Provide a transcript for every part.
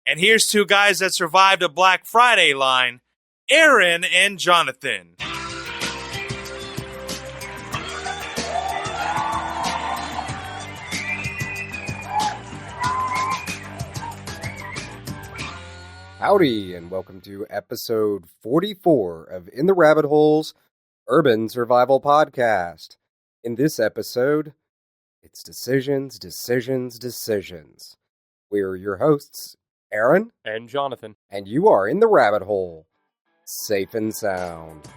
And here's two guys that survived a Black Friday line, Aaron and Jonathan. Howdy, and welcome to episode 44 of In the Rabbit Holes Urban Survival Podcast. In this episode, it's decisions, decisions, decisions. We're your hosts, Aaron and Jonathan, and you are in the rabbit hole, safe and sound.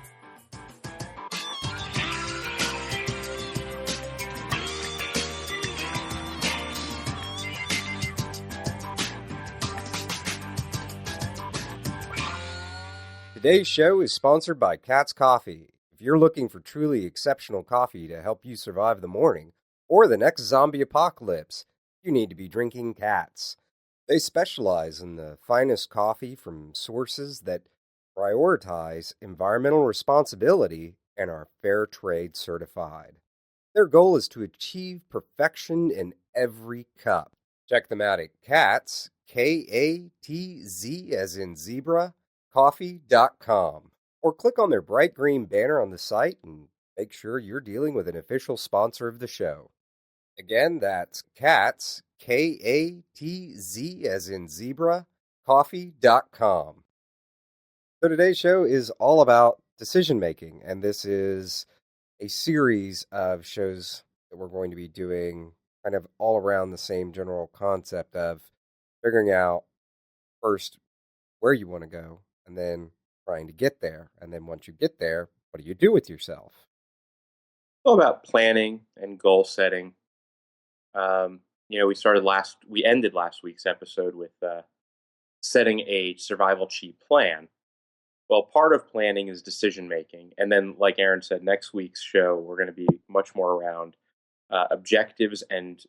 Today's show is sponsored by Katz Coffee. If you're looking for truly exceptional coffee to help you survive the morning or the next zombie apocalypse, you need to be drinking Katz. They specialize in the finest coffee from sources that prioritize environmental responsibility and are fair trade certified. Their goal is to achieve perfection in every cup. Check them out at Katz, K-A-T-Z as in zebra, coffee.com, or click on their bright green banner on the site and make sure you're dealing with an official sponsor of the show. Again, that's Katz, K-A-T-Z as in zebra, coffee.com. So today's show is all about decision making, and this is a series of shows that we're going to be doing kind of all around the same general concept of figuring out first where you want to go, and then trying to get there. And then once you get there, what do you do with yourself? All about planning and goal setting. We ended last week's episode with setting a survival cheat plan. Well, part of planning is decision making. And then, like Aaron said, next week's show, we're going to be much more around objectives and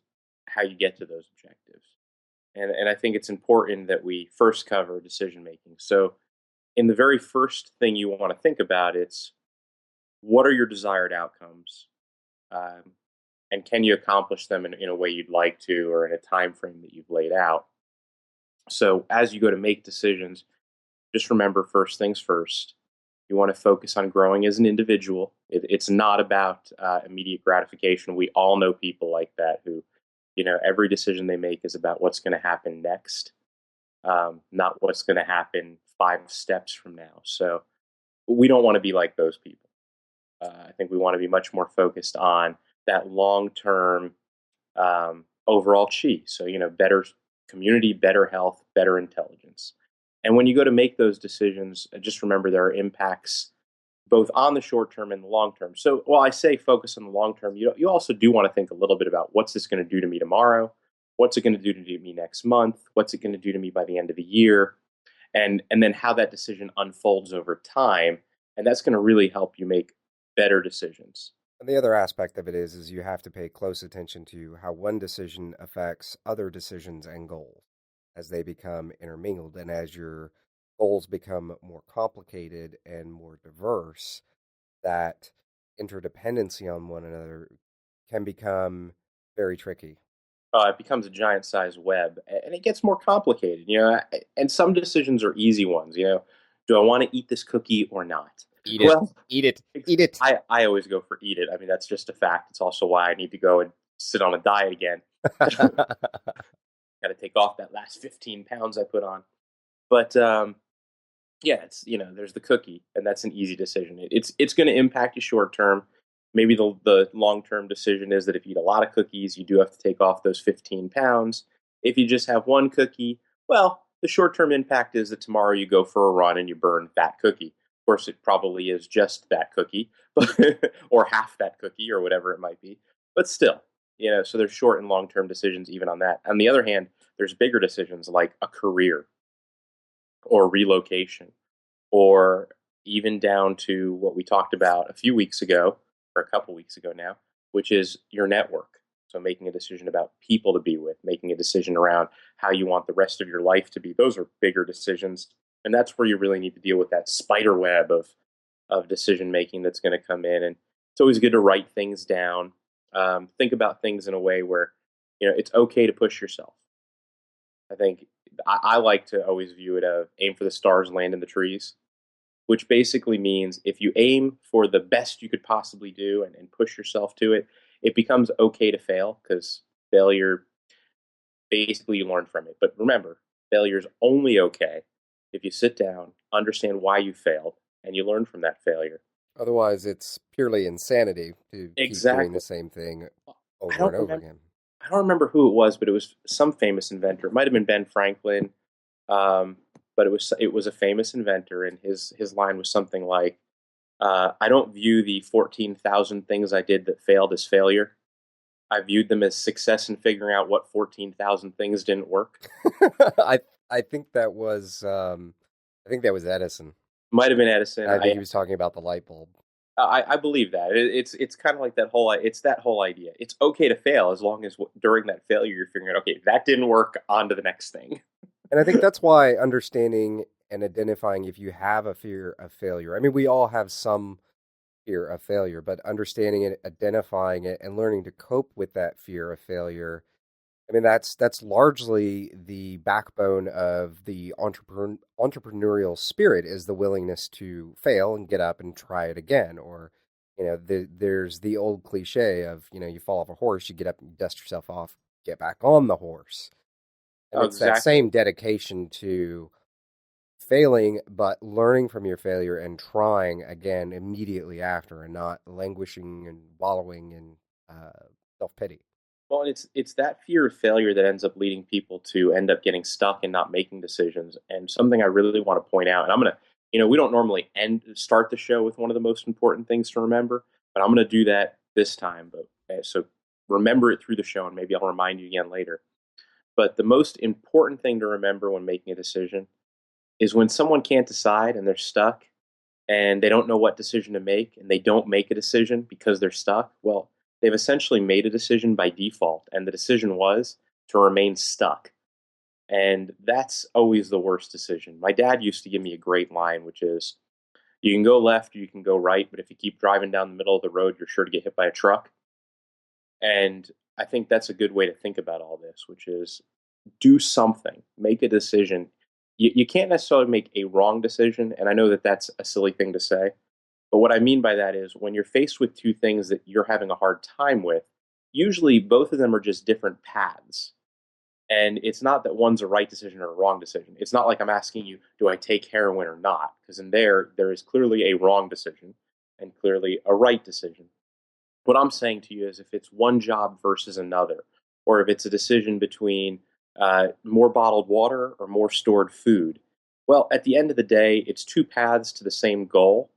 how you get to those objectives. And I think it's important that we first cover decision making. So in the very first thing you want to think about, it's what are your desired outcomes? And can you accomplish them in a way you'd like to, or in a time frame that you've laid out? So as you go to make decisions, just remember first things first. You want to focus on growing as an individual. It's not about immediate gratification. We all know people like that who, every decision they make is about what's going to happen next, not what's going to happen 5 steps from now. So we don't want to be like those people. I think we want to be much more focused on that long-term overall chi. So, better community, better health, better intelligence. And when you go to make those decisions, just remember there are impacts both on the short term and the long term. So while I say focus on the long term, you also do want to think a little bit about what's this going to do to me tomorrow? What's it going to do to me next month? What's it going to do to me by the end of the year? And then how that decision unfolds over time. And that's going to really help you make better decisions. And the other aspect of it is you have to pay close attention to how one decision affects other decisions and goals as they become intermingled. And as your goals become more complicated and more diverse, that interdependency on one another can become very tricky. It becomes a giant sized web, and it gets more complicated, and some decisions are easy ones. Do I want to eat this cookie or not? Eat it. I always go for eat it. I mean, that's just a fact. It's also why I need to go and sit on a diet again. Got to take off that last 15 pounds I put on. But it's there's the cookie, and that's an easy decision. It's going to impact you short term. Maybe the long-term decision is that if you eat a lot of cookies, you do have to take off those 15 pounds. If you just have one cookie, well, the short-term impact is that tomorrow you go for a run and you burn that cookie. Of course, it probably is just that cookie, or half that cookie, or whatever it might be. But still, so there's short and long-term decisions even on that. On the other hand, there's bigger decisions like a career or relocation, or even down to what we talked about a few weeks ago, or a couple weeks ago now, which is your network. So making a decision about people to be with, making a decision around how you want the rest of your life to be. Those are bigger decisions. And that's where you really need to deal with that spider web of decision making that's going to come in. And it's always good to write things down. Think about things in a way where, it's okay to push yourself. I think I like to always view it of aim for the stars, land in the trees, which basically means if you aim for the best you could possibly do and push yourself to it, it becomes okay to fail because failure, basically, you learn from it. But remember, failure is only okay if you sit down, understand why you failed, and you learn from that failure. Otherwise, it's purely insanity to keep doing the Exactly. same thing I over don't and over remember. again. I don't remember who it was, but it was some famous inventor. It might have been Ben Franklin, um, but it was a famous inventor, and his line was something like, "I don't view the 14,000 things I did that failed as failure. I viewed them as success in figuring out what 14,000 things didn't work." I I think that was Edison. Might have been Edison. I think he was talking about the light bulb. I believe that it's kind of like that whole idea. It's okay to fail as long as during that failure you're figuring out, okay, that didn't work, on to the next thing. And I think that's why understanding and identifying if you have a fear of failure. I mean, we all have some fear of failure, but understanding it, identifying it, and learning to cope with that fear of failure. I mean, that's largely the backbone of the entrepreneurial spirit is the willingness to fail and get up and try it again. Or, there's the old cliche of, you fall off a horse, you get up and dust yourself off, get back on the horse. And Oh, it's that exactly. same dedication to failing, but learning from your failure and trying again immediately after, and not languishing and wallowing in self pity. Well, and it's that fear of failure that ends up leading people to end up getting stuck and not making decisions. And something I really want to point out, and I'm gonna, we don't normally start the show with one of the most important things to remember, but I'm gonna do that this time. But so remember it through the show, and maybe I'll remind you again later. But the most important thing to remember when making a decision is when someone can't decide and they're stuck and they don't know what decision to make and they don't make a decision because they're stuck. Well, they've essentially made a decision by default, and the decision was to remain stuck. And that's always the worst decision. My dad used to give me a great line, which is, you can go left or you can go right, but if you keep driving down the middle of the road, you're sure to get hit by a truck. And I think that's a good way to think about all this, which is do something, make a decision. You can't necessarily make a wrong decision. And I know that that's a silly thing to say. But what I mean by that is when you're faced with two things that you're having a hard time with, usually both of them are just different paths. And it's not that one's a right decision or a wrong decision. It's not like I'm asking you, do I take heroin or not? Because in there is clearly a wrong decision and clearly a right decision. What I'm saying to you is if it's one job versus another, or if it's a decision between more bottled water or more stored food, well, at the end of the day, it's two paths to the same goal.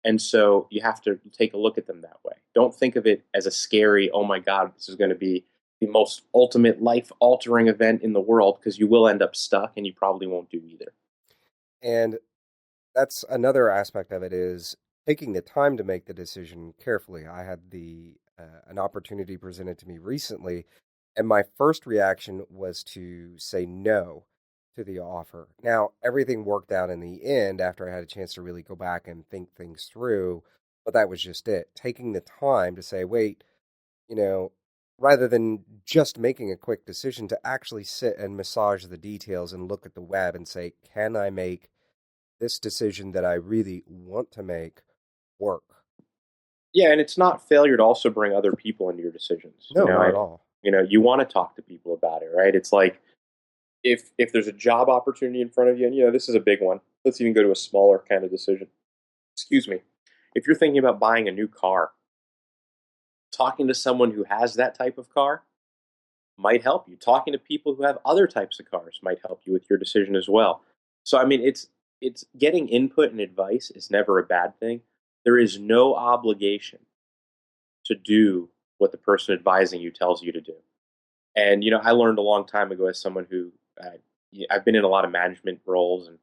And so you have to take a look at them that way. Don't think of it as a scary, oh my God, this is going to be the most ultimate life altering event in the world, because you will end up stuck and you probably won't do either. And that's another aspect of it is taking the time to make the decision carefully. I had an opportunity presented to me recently, and my first reaction was to say no to the offer. Now, everything worked out in the end after I had a chance to really go back and think things through, but that was just it. Taking the time to say, wait, you know, rather than just making a quick decision, to actually sit and massage the details and look at the web and say, can I make this decision that I really want to make work? Yeah, and it's not failure to also bring other people into your decisions. No, not at all. You want to talk to people about it, right? It's like if there's a job opportunity in front of you, and this is a big one. Let's even go to a smaller kind of decision. Excuse me. If you're thinking about buying a new car, talking to someone who has that type of car might help you. Talking to people who have other types of cars might help you with your decision as well. So I mean, it's getting input and advice is never a bad thing. There is no obligation to do what the person advising you tells you to do. And I learned a long time ago, as someone who I've been in a lot of management roles, and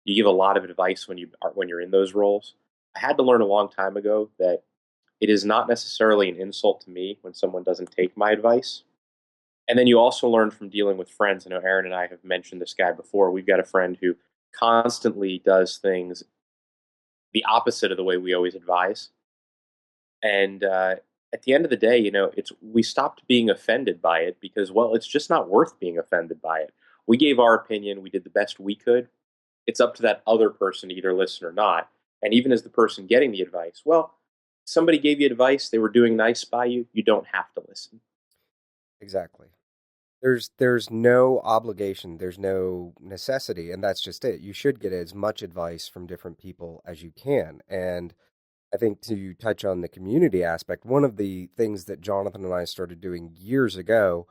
you give a lot of advice when you're in those roles. I had to learn a long time ago that it is not necessarily an insult to me when someone doesn't take my advice. And then you also learn from dealing with friends. I know Aaron and I have mentioned this guy before. We've got a friend who constantly does things the opposite of the way we always advise. And at the end of the day, we stopped being offended by it because, well, it's just not worth being offended by it. we gave our opinion. We did the best we could. It's up to that other person to either listen or not. And even as the person getting the advice, well, somebody gave you advice, they were doing nice by you, you don't have to listen. Exactly. There's no obligation, there's no necessity, and that's just it. You should get as much advice from different people as you can. And I think to touch on the community aspect, one of the things that Jonathan and I started doing years ago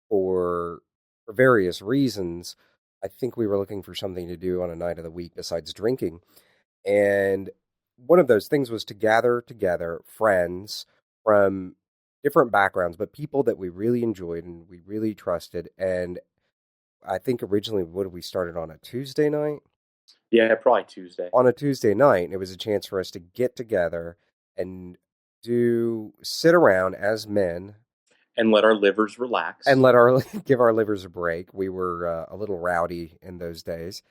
for various reasons, I think we were looking for something to do on a night of the week besides drinking. And one of those things was to gather together friends from different backgrounds, but people that we really enjoyed and we really trusted. And I think originally, what did we started on a Tuesday night? Yeah, probably Tuesday. On a Tuesday night, it was a chance for us to get together and sit around as men And let our livers relax. and let our give our livers a break. We were a little rowdy in those days,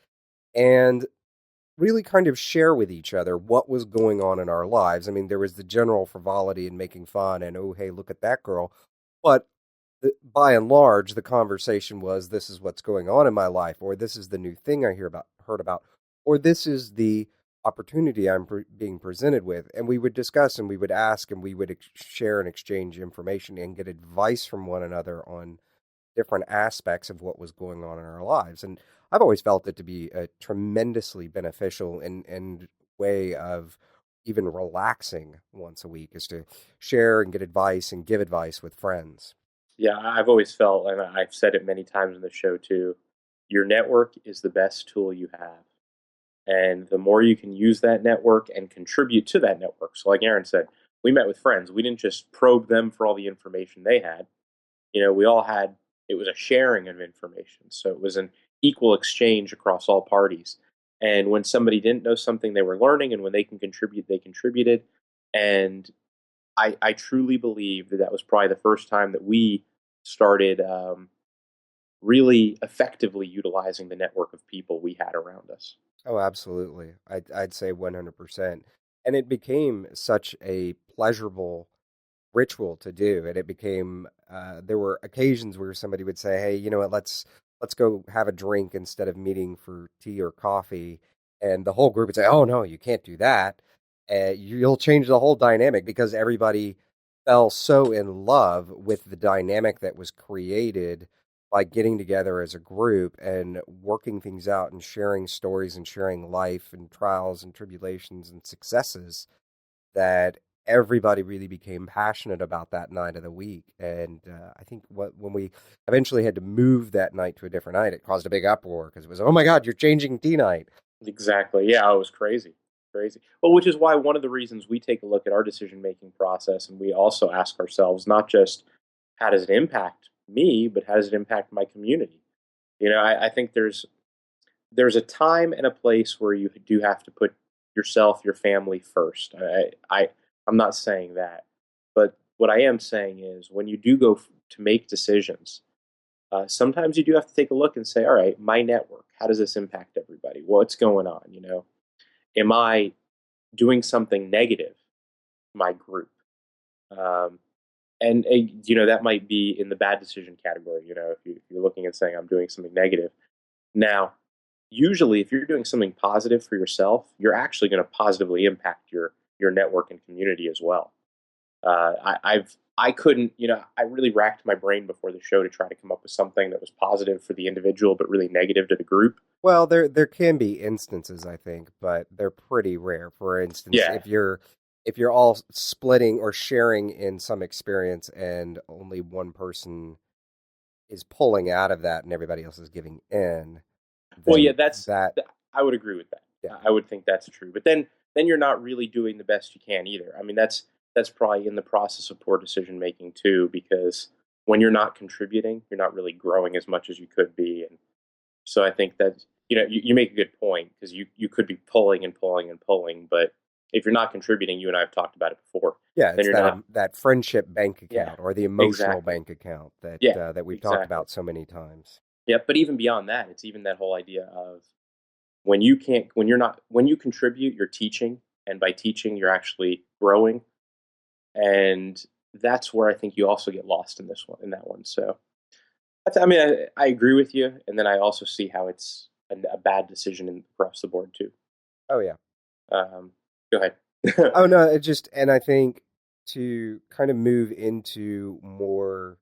and really kind of share with each other what was going on in our lives. I mean, there was the general frivolity and making fun and, oh, hey, look at that girl. But by and large, the conversation was, this is what's going on in my life, or this is the new thing I heard about, or this is the opportunity I'm being presented with. And we would discuss and we would ask and we would share and exchange information and get advice from one another on different aspects of what was going on in our lives. And I've always felt it to be a tremendously beneficial and way of even relaxing once a week is to share and get advice and give advice with friends. Yeah, I've always felt, and I've said it many times in the show too, your network is the best tool you have. And the more you can use that network and contribute to that network. So, like Aaron said, we met with friends. We didn't just probe them for all the information they had. We all had, it was a sharing of information. So it was an equal exchange across all parties. And when somebody didn't know something, they were learning, and when they can contribute, they contributed. And I truly believe that was probably the first time that we started really effectively utilizing the network of people we had around us. Oh, absolutely. I'd say 100%. And it became such a pleasurable ritual to do. And it became, there were occasions where somebody would say, hey, you know what, let's go have a drink instead of meeting for tea or coffee. And the whole group would say, oh, no, you can't do that. You'll change the whole dynamic because everybody fell so in love with the dynamic that was created by getting together as a group and working things out and sharing stories and sharing life and trials and tribulations and successes that everybody really became passionate about that night of the week. And I think when we eventually had to move that night to a different night, it caused a big uproar because it was, oh my God, you're changing tea night. Exactly. Yeah, it was crazy. Crazy. Well, which is why one of the reasons we take a look at our decision-making process, and we also ask ourselves not just how does it impact me, but how does it impact my community? I think there's a time and a place where you do have to put yourself, your family first. I'm not saying that, but what I am saying is when you do go to make decisions, sometimes you do have to take a look and say, all right, my network, how does this impact everybody? What's going on? Am I doing something negative to my group? And that might be in the bad decision category. If you're looking at saying I'm doing something negative. Now, usually, if you're doing something positive for yourself, you're actually going to positively impact your network and community as well. I couldn't, I really racked my brain before the show to try to come up with something that was positive for the individual, but really negative to the group. Well, there can be instances, I think, but they're pretty rare. For instance, Yeah. if you're all splitting or sharing in some experience and only one person is pulling out of that and everybody else is giving in. Well, yeah, that. I would agree with that. Yeah. I would think that's true. But then you're not really doing the best you can either. I mean, that's probably in the process of poor decision making too, because when you're not contributing, you're not really growing as much as you could be. And so I think that you make a good point because you could be pulling and pulling and pulling, but if you're not contributing, you and I have talked about it before. Yeah, then it's that friendship bank account or the emotional exactly. bank account that that we've exactly. talked about so many times. Yeah, but even beyond that, it's even that whole idea of when you contribute, you're teaching, and by teaching, you're actually growing, and that's where I think you also get lost in that one. So I agree with you, and then I also see how it's a bad decision across the board too. Oh yeah. Go ahead. Oh no, and I think to kind of move into more.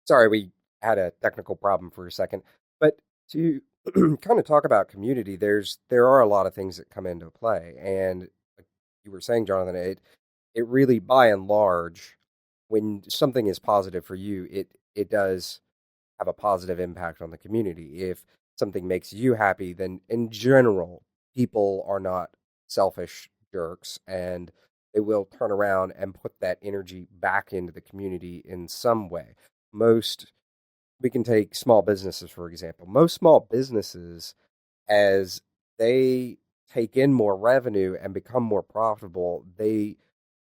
Sorry, we had a technical problem for a second, but to kind of talk about community, there are a lot of things that come into play, and like you were saying, Jonathan, it really, by and large, when something is positive for you, it does have a positive impact on the community. If something makes you happy, then in general, people are not selfish jerks, and they will turn around and put that energy back into the community in some way. Most We can take small businesses, for example. Most small businesses, as they take in more revenue and become more profitable, they,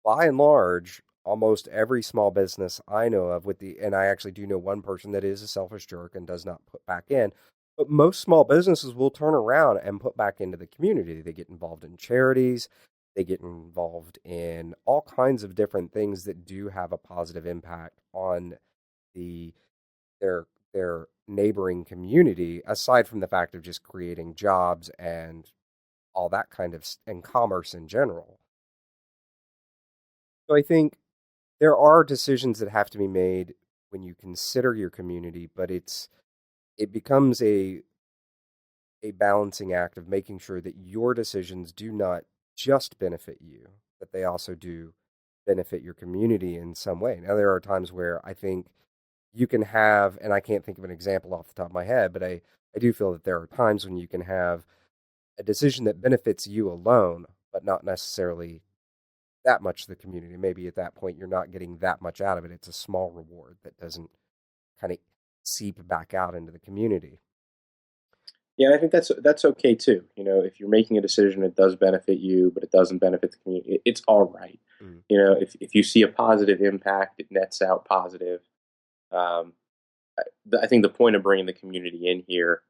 by and large, almost every small business I know of, and I actually do know one person that is a selfish jerk and does not put back in, but most small businesses will turn around and put back into the community. They get involved in charities, they get involved in all kinds of different things that do have a positive impact on the their neighboring community, aside from the fact of just creating jobs and all that kind of and commerce in general. So I think there are decisions that have to be made when you consider your community, but it becomes a balancing act of making sure that your decisions do not just benefit you, but they also do benefit your community in some way. Now there are times where I think you can have, and I can't think of an example off the top of my head, but I do feel that there are times when you can have a decision that benefits you alone, but not necessarily that much the community. Maybe at that point you're not getting that much out of it. It's a small reward that doesn't kind of seep back out into the community. Yeah, I think that's okay too. If you're making a decision that does benefit you, but it doesn't benefit the community, it's all right. Mm. If you see a positive impact, it nets out positive. Um, I think the point of bringing the community in here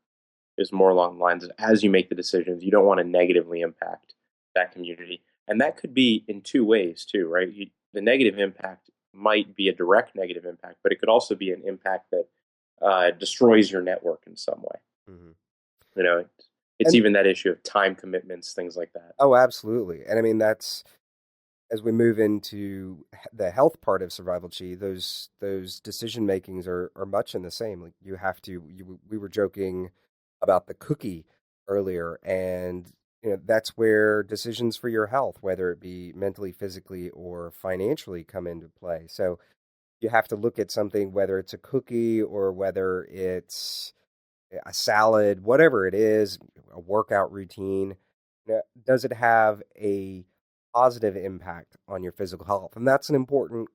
is more along the lines of, as you make the decisions, you don't want to negatively impact that community, and that could be in two ways too, right? The negative impact might be a direct negative impact, but it could also be an impact that destroys your network in some way. Mm-hmm. It's And even that issue of time commitments, things like that. oh, absolutely. And I mean, that's as we move into the health part of survival chi, those decision makings are much in the same. Like we were joking about the cookie earlier, and that's where decisions for your health, whether it be mentally, physically, or financially, come into play. So you have to look at something, whether it's a cookie or whether it's a salad, whatever it is, a workout routine. Does it have a positive impact on your physical health? And that's an important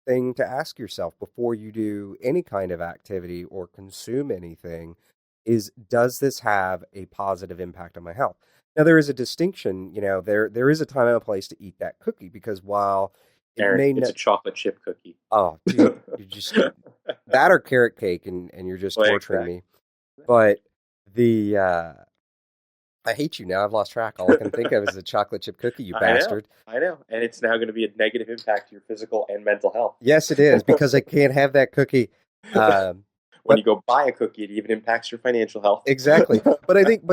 thing to ask yourself before you do any kind of activity or consume anything, is does this have a positive impact on my health? Now there is a distinction, there is a time and a place to eat that cookie, because while it Aaron, may it's not, a chocolate chip cookie. oh dude, you just that or carrot cake, and you're just Well, torturing exactly. me. But the I hate you now. I've lost track. All I can think of is the chocolate chip cookie, you bastard. I know, and it's now going to be a negative impact to your physical and mental health. Yes, it is, because I can't have that cookie. When But you go buy a cookie, it even impacts your financial health. exactly. But I think,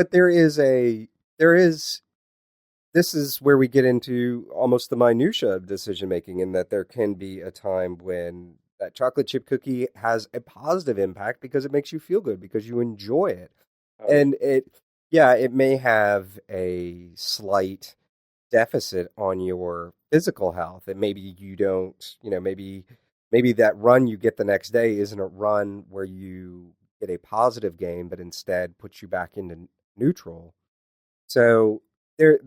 this is where we get into almost the minutia of decision making, in that there can be a time when that chocolate chip cookie has a positive impact because it makes you feel good, because you enjoy it. And it may have a slight deficit on your physical health. And maybe you don't, maybe that run you get the next day isn't a run where you get a positive gain, but instead puts you back into neutral. So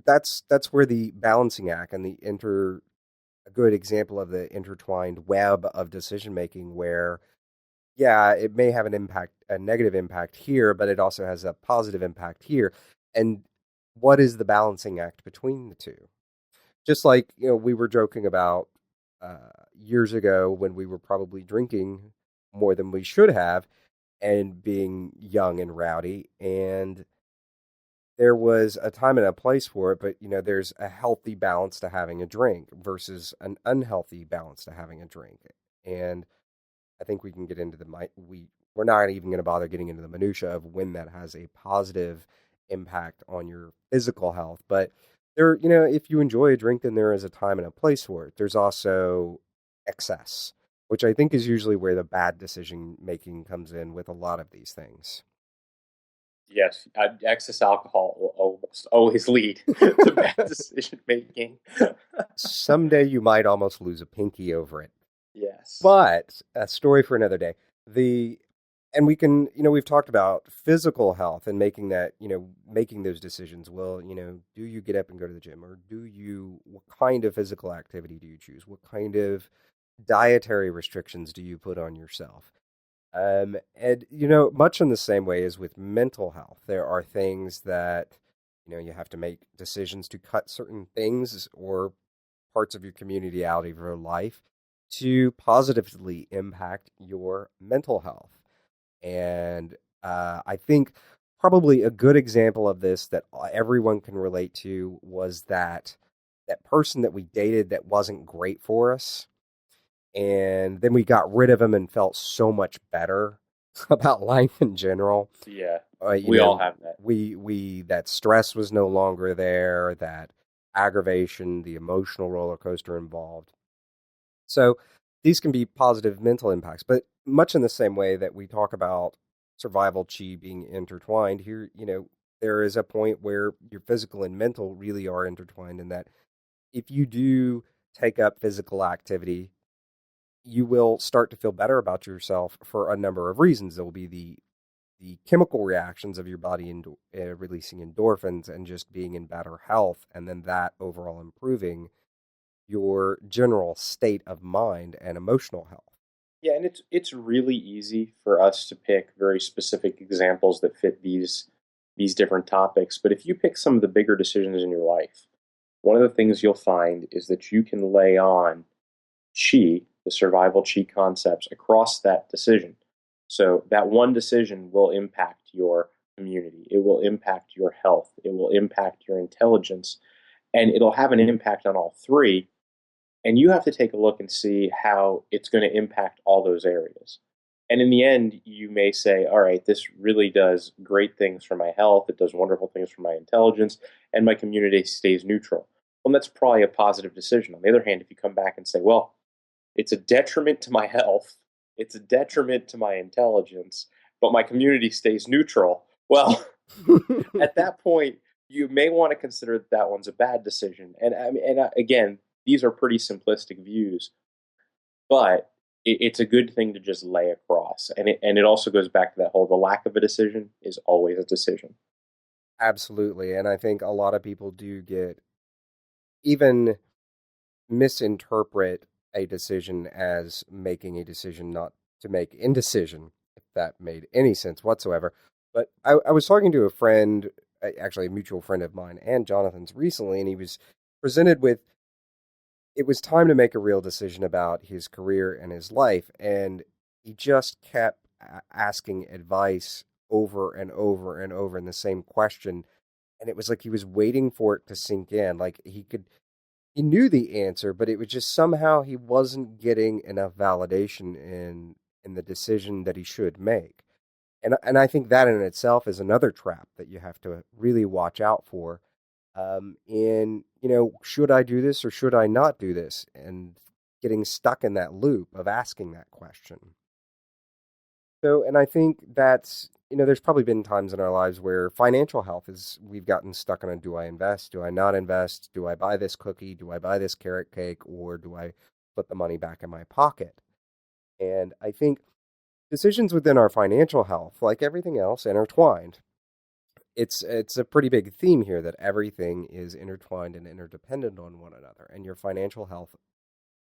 that's where the balancing act and a good example of the intertwined web of decision making, where yeah, it may have a negative impact here, but it also has a positive impact here. And what is the balancing act between the two? Just like, we were joking about years ago when we were probably drinking more than we should have and being young and rowdy. And there was a time and a place for it, but there's a healthy balance to having a drink versus an unhealthy balance to having a drink. And I think we can get into we're not even going to bother getting into the minutia of when that has a positive impact on your physical health. But there, if you enjoy a drink, then there is a time and a place for it. There's also excess, which I think is usually where the bad decision making comes in with a lot of these things. Yes, excess alcohol will almost always lead to bad decision making. Someday you might almost lose a pinky over it. Yes. But a story for another day. And we can, we've talked about physical health and making that, making those decisions. Well, do you get up and go to the gym, or what kind of physical activity do you choose? What kind of dietary restrictions do you put on yourself? And, much in the same way as with mental health, there are things that, you have to make decisions to cut certain things or parts of your community out of your life to positively impact your mental health. And I think probably a good example of this that everyone can relate to was that person that we dated that wasn't great for us. And then we got rid of him and felt so much better about life in general. Yeah, we all have that. We that stress was no longer there, that aggravation, the emotional roller coaster involved. So these can be positive mental impacts, but much in the same way that we talk about survival chi being intertwined here, there is a point where your physical and mental really are intertwined, in that if you do take up physical activity, you will start to feel better about yourself for a number of reasons. There will be the chemical reactions of your body releasing endorphins and just being in better health, and then that overall improving your general state of mind and emotional health. Yeah, and it's really easy for us to pick very specific examples that fit these different topics. But if you pick some of the bigger decisions in your life, one of the things you'll find is that you can lay on chi, the survival chi concepts, across that decision. So that one decision will impact your community. It will impact your health. It will impact your intelligence. And it'll have an impact on all three. And you have to take a look and see how it's going to impact all those areas. And in the end, you may say, all right, this really does great things for my health. It does wonderful things for my intelligence, and my community stays neutral. Well, that's probably a positive decision. On the other hand, if you come back and say, well, it's a detriment to my health, it's a detriment to my intelligence, but my community stays neutral, well, at that point, you may want to consider that one's a bad decision. And again, these are pretty simplistic views, but it's a good thing to just lay across. And it also goes back to that whole, the lack of a decision is always a decision. Absolutely. And I think a lot of people do even misinterpret a decision as making a decision not to make indecision, if that made any sense whatsoever. But I was talking to a friend, actually a mutual friend of mine and Jonathan's recently, and he was presented with, it was time to make a real decision about his career and his life. And he just kept asking advice over and over and over in the same question. And it was like he was waiting for it to sink in. Like he knew the answer, but it was just somehow he wasn't getting enough validation in the decision that he should make. And I think that in itself is another trap that you have to really watch out for. Should I do this or should I not do this? And getting stuck in that loop of asking that question. So, and I think that's, there's probably been times in our lives where financial health we've gotten stuck on a, do I invest? Do I not invest? Do I buy this cookie? Do I buy this carrot cake? Or do I put the money back in my pocket? And I think decisions within our financial health, like everything else, intertwined. It's a pretty big theme here that everything is intertwined and interdependent on one another. And your financial health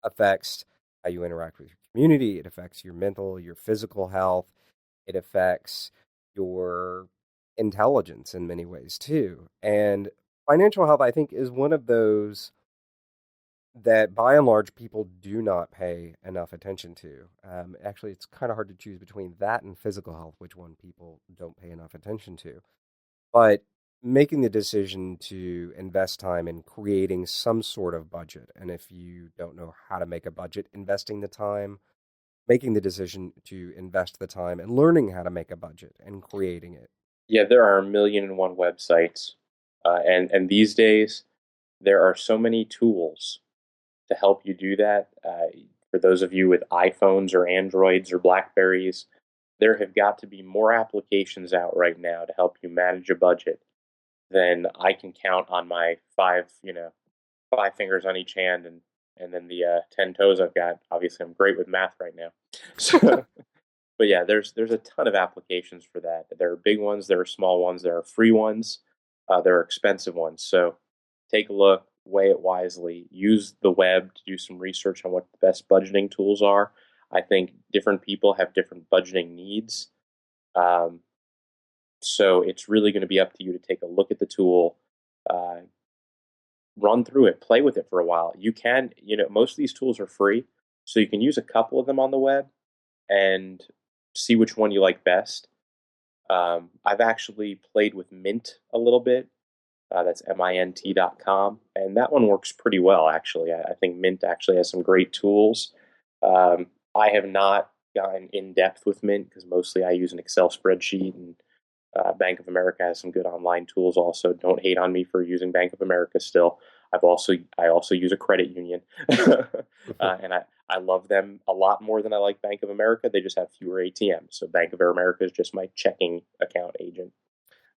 affects how you interact with your community. It affects your mental, your physical health. It affects your intelligence in many ways too. And financial health, I think, is one of those that by and large people do not pay enough attention to. Actually, it's kind of hard to choose between that and physical health, which one people don't pay enough attention to. But making the decision to invest time in creating some sort of budget, and if you don't know how to make a budget, investing the time making the decision to invest the time and learning how to make a budget and creating it. Yeah, there are 1,000,001 websites, and these days there are so many tools to help you do that. For those of you with iPhones or Androids or Blackberries, there have got to be more applications out right now to help you manage a budget than I can count on my five fingers on each hand, and then the 10 toes I've got. Obviously, I'm great with math right now. So, but yeah, there's a ton of applications for that. There are big ones, there are small ones, there are free ones, there are expensive ones. So take a look, weigh it wisely, use the web to do some research on what the best budgeting tools are. I think different people have different budgeting needs. Um, so it's really going to be up to you to take a look at the tool, uh, run through it, play with it for a while. You can, most of these tools are free, so you can use a couple of them on the web and see which one you like best. I've actually played with Mint a little bit. That's mint.com, and that one works pretty well, actually. I think Mint actually has some great tools. I have not gotten in depth with Mint because mostly I use an Excel spreadsheet, and Bank of America has some good online tools also. Don't hate on me for using Bank of America still. I also use a credit union, and I love them a lot more than I like Bank of America. They just have fewer ATMs. So Bank of America is just my checking account agent.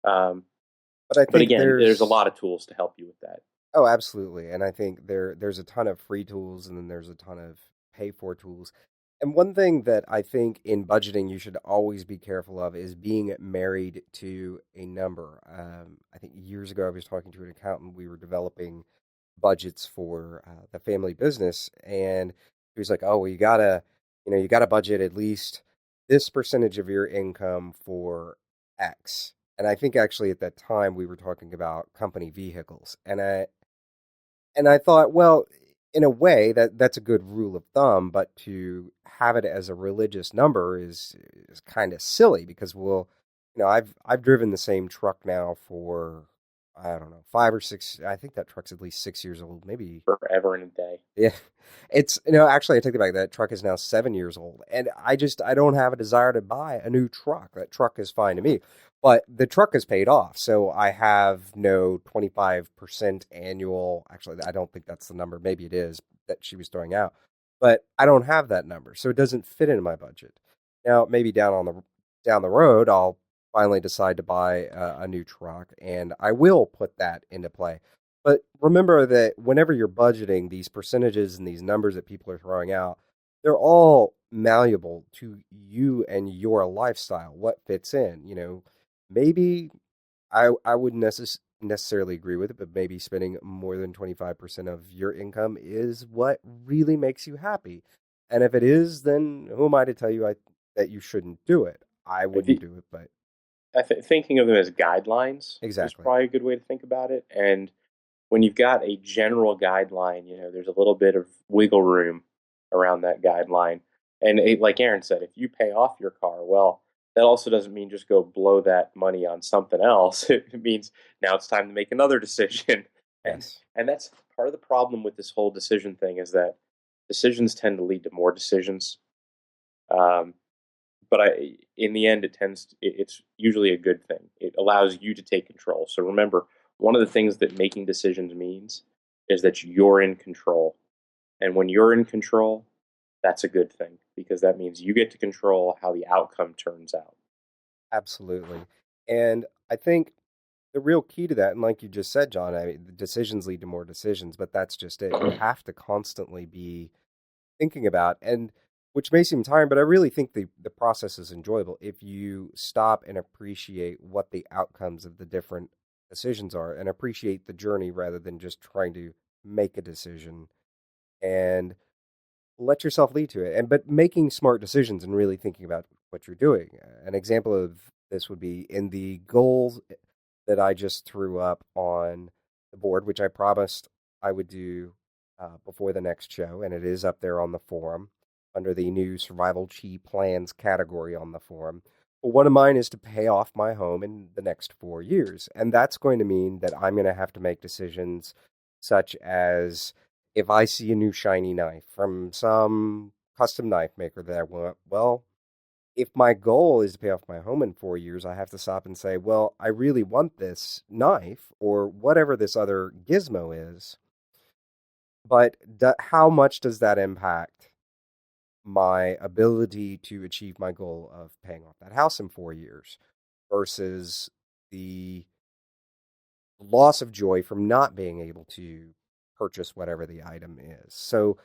But I But think again, there's a lot of tools to help you with that. Oh, absolutely. And I think there's a ton of free tools and then there's a ton of pay for tools. And one thing that I think in budgeting you should always be careful of is being married to a number. I think years ago I was talking to an accountant. We were developing budgets for the family business, and he was like, "Oh, well, you gotta budget at least this percentage of your income for X." And I think actually at that time we were talking about company vehicles, and I thought, well, in a way that's a good rule of thumb, but to have it as a religious number is kind of silly because I've driven the same truck now for I don't know 5 or 6. I think that truck's at least 6 years old, maybe. Forever and a day. Yeah, it's actually I take it back. That truck is now 7 years old, and I don't have a desire to buy a new truck. That truck is fine to me. But the truck is paid off, so I have no 25% annual. Actually, I don't think that's the number. Maybe it is that she was throwing out, but I don't have that number, so it doesn't fit into my budget. Now, maybe down the road, I'll finally decide to buy a new truck, and I will put that into play. But remember that whenever you're budgeting, these percentages and these numbers that people are throwing out, they're all malleable to you and your lifestyle. What fits in, maybe I wouldn't necessarily agree with it, but maybe spending more than 25% of your income is what really makes you happy. And if it is, then who am I to tell you that you shouldn't do it? I wouldn't do it, but Thinking of them as guidelines is exactly. probably a good way to think about it. And when you've got a general guideline, there's a little bit of wiggle room around that guideline. And like Aaron said, if you pay off your car, well, that also doesn't mean just go blow that money on something else. It means now it's time to make another decision. And Yes. and that's part of the problem with this whole decision thing is that decisions tend to lead to more decisions. Um, but in the end, it's usually a good thing. It allows you to take control. So remember, one of the things that making decisions means is that you're in control. And when you're in control, that's a good thing because that means you get to control how the outcome turns out. Absolutely. And I think the real key to that, and like you just said, John, I mean, the decisions lead to more decisions, but that's just it. You have to constantly be thinking about, and which may seem tiring, but I really think the process is enjoyable if you stop and appreciate what the outcomes of the different decisions are and appreciate the journey rather than just trying to make a decision and let yourself lead to it. And but making smart decisions and really thinking about what you're doing. An example of this would be in the goals that I just threw up on the board, which I promised I would do before the next show, and it is up there on the forum under the new Survival Chi Plans category on the forum. Well, one of mine is to pay off my home in the next 4 years, and that's going to mean that I'm going to have to make decisions such as if I see a new shiny knife from some custom knife maker that I want. Well, if my goal is to pay off my home in 4 years, I have to stop and say, well, I really want this knife or whatever this other gizmo is. But how much does that impact my ability to achieve my goal of paying off that house in 4 years versus the loss of joy from not being able to purchase whatever the item is? So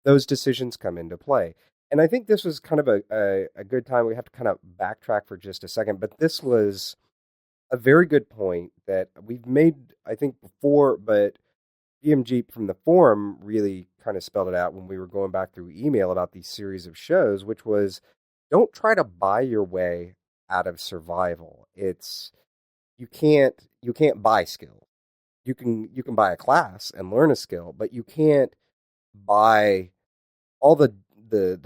those decisions come into play. And I think this was kind of a good time. We have to kind of backtrack for just a second, but this was a very good point that we've made, I think, before, but BMG from the forum really kind of spelled it out when we were going back through email about these series of shows, which was don't try to buy your way out of survival. You can't buy skill. You can buy a class and learn a skill, but you can't buy all the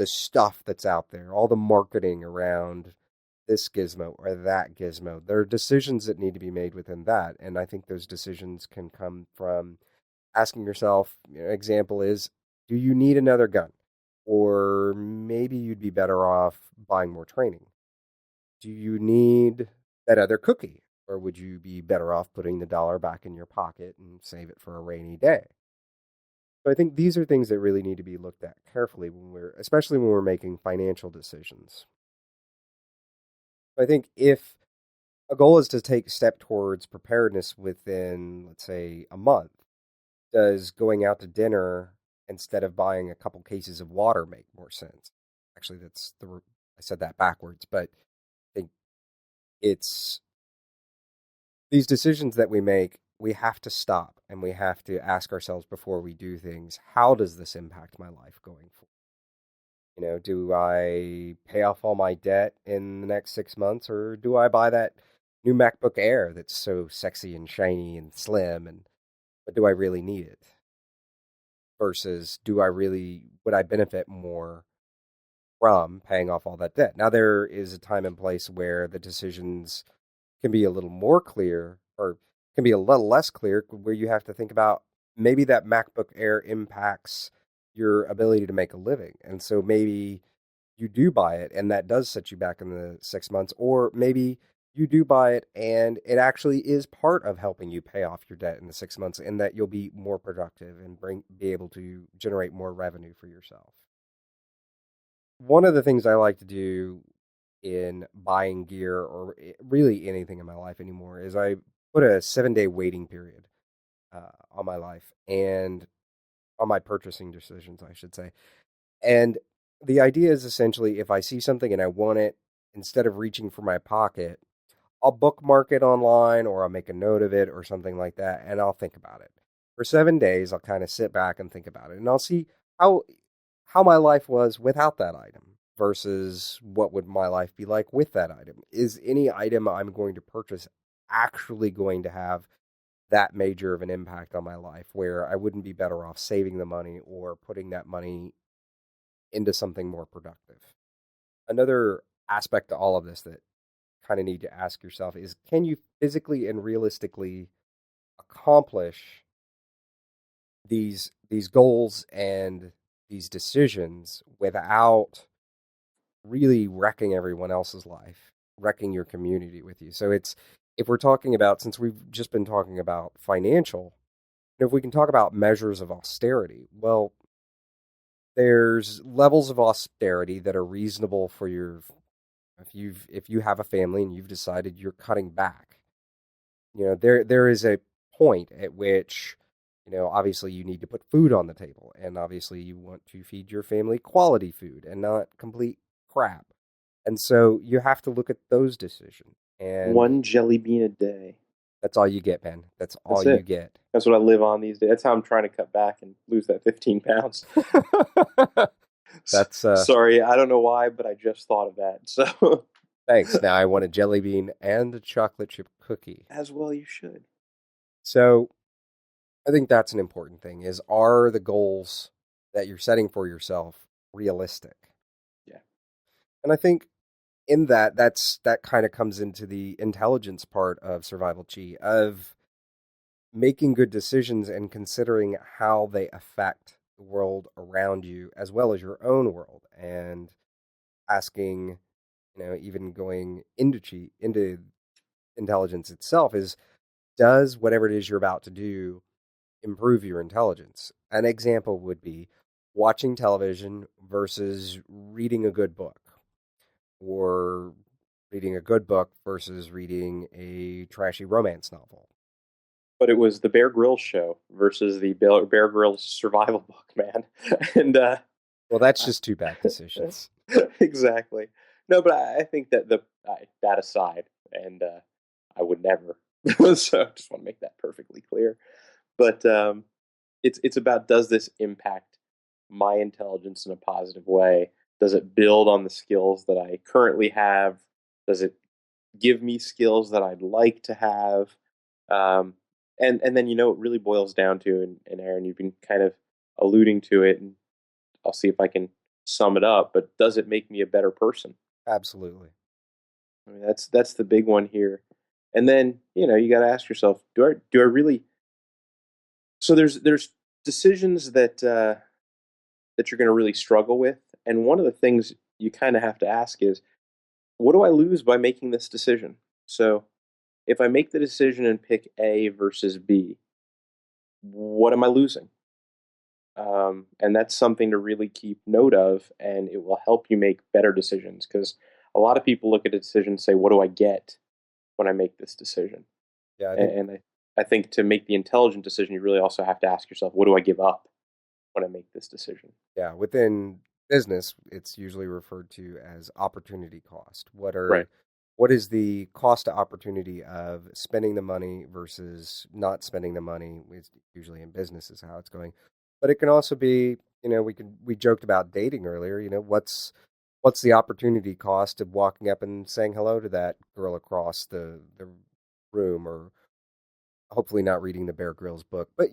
stuff that's out there, all the marketing around this gizmo or that gizmo. There are decisions that need to be made within that, and I think those decisions can come from asking yourself, example is, do you need another gun? Or maybe you'd be better off buying more training. Do you need that other cookie? Or would you be better off putting the dollar back in your pocket and save it for a rainy day? So I think these are things that really need to be looked at carefully especially when we're making financial decisions. I think if a goal is to take a step towards preparedness within, let's say, a month, does going out to dinner instead of buying a couple cases of water make more sense? Actually, I said that backwards, but I think it's these decisions that we make, we have to stop and we have to ask ourselves before we do things, how does this impact my life going forward? Do I pay off all my debt in the next 6 months, or do I buy that new MacBook Air that's so sexy and shiny and slim, but do I really need it? Versus would I benefit more from paying off all that debt? Now, there is a time and place where the decisions can be a little more clear, or can be a little less clear, where you have to think about maybe that MacBook Air impacts your ability to make a living. And so maybe you do buy it and that does set you back in the 6 months, or maybe you do buy it and it actually is part of helping you pay off your debt in the 6 months, and that you'll be more productive and be able to generate more revenue for yourself. One of the things I like to do in buying gear, or really anything in my life anymore, is I put a 7-day waiting period on my life and on my purchasing decisions, I should say. And the idea is essentially, if I see something and I want it, instead of reaching for my pocket, I'll bookmark it online, or I'll make a note of it or something like that, and I'll think about it. For 7 days, I'll kind of sit back and think about it, and I'll see how my life was without that item versus what would my life be like with that item. Is any item I'm going to purchase actually going to have that major of an impact on my life, where I wouldn't be better off saving the money or putting that money into something more productive? Another aspect to all of this that kind of need to ask yourself is, can you physically and realistically accomplish these goals and these decisions without really wrecking everyone else's life, wrecking your community with you? So if we're talking about, since we've just been talking about financial, if we can talk about measures of austerity, well, there's levels of austerity that are reasonable for if you have a family and you've decided you're cutting back. There is a point at which, obviously you need to put food on the table, and obviously you want to feed your family quality food and not complete crap. And so you have to look at those decisions. And one jelly bean a day. That's all you get, man. That's all you get. That's what I live on these days. That's how I'm trying to cut back and lose that 15 pounds. That's sorry, I don't know why, but I just thought of that. So thanks. Now I want a jelly bean and a chocolate chip cookie. As well you should. So I think that's an important thing, is, are the goals that you're setting for yourself realistic? Yeah. And I think in that kind of comes into the intelligence part of Survival Chi, of making good decisions and considering how they affect the world around you as well as your own world, and asking, even going into intelligence itself is, does whatever it is you're about to do improve your intelligence? An example would be watching television versus reading a good book, or reading a good book versus reading a trashy romance novel. But it was the Bear Grylls show versus the Bear Grylls survival book, man. And well, that's just two bad decisions. Exactly. No, but I think that that aside, and I would never. So I just want to make that perfectly clear. But it's about, does this impact my intelligence in a positive way? Does it build on the skills that I currently have? Does it give me skills that I'd like to have? And then, it really boils down to, and Aaron, you've been kind of alluding to it, and I'll see if I can sum it up, but does it make me a better person? Absolutely. I mean, that's the big one here. And then, you got to ask yourself, do I really? So there's decisions that you're going to really struggle with, and one of the things you kind of have to ask is, what do I lose by making this decision? So if I make the decision and pick A versus B, what am I losing? And that's something to really keep note of, and it will help you make better decisions, because a lot of people look at a decision and say, what do I get when I make this decision? Yeah, I think to make the intelligent decision, you really also have to ask yourself, what do I give up when I make this decision? Yeah, within business, it's usually referred to as opportunity cost. What is the cost to opportunity of spending the money versus not spending the money? It's usually in business is how it's going. But it can also be, we joked about dating earlier, what's the opportunity cost of walking up and saying hello to that girl across the room, or hopefully not reading the Bear Grylls book. But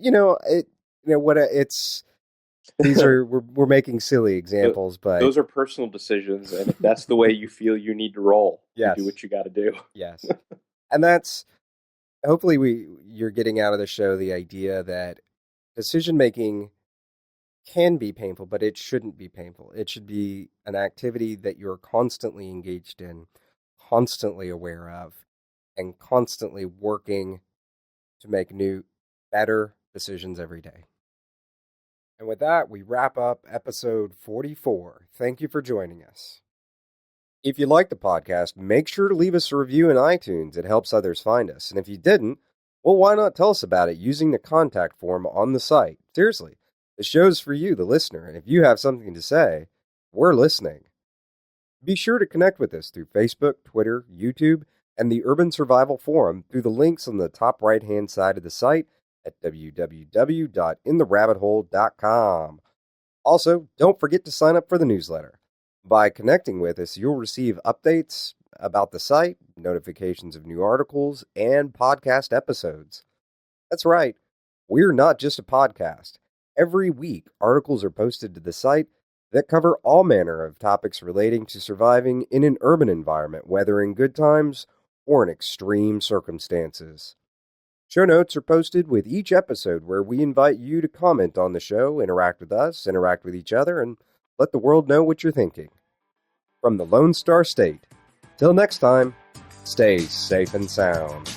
these are we're making silly examples, but those are personal decisions, and if that's the way you feel you need to roll, yes, you do what you got to do. Yes. And that's hopefully you're getting out of the show the idea that decision making can be painful, but it shouldn't be painful. It should be an activity that you're constantly engaged in, constantly aware of, and constantly working to make new, better decisions every day. And with that, we wrap up episode 44. Thank you for joining us. If you like the podcast, make sure to leave us a review in iTunes. It helps others find us. And if you didn't, well, why not tell us about it using the contact form on the site? Seriously, the show's for you, the listener, and if you have something to say, we're listening. Be sure to connect with us through Facebook, Twitter, YouTube, and the Urban Survival Forum through the links on the top right-hand side of the site at www.intherabbithole.com. Also, don't forget to sign up for the newsletter. By connecting with us, you'll receive updates about the site, notifications of new articles, and podcast episodes. That's right, we're not just a podcast. Every week, articles are posted to the site that cover all manner of topics relating to surviving in an urban environment, whether in good times or in extreme circumstances. Show notes are posted with each episode, where we invite you to comment on the show, interact with us, interact with each other, and let the world know what you're thinking. From the Lone Star State, till next time, stay safe and sound.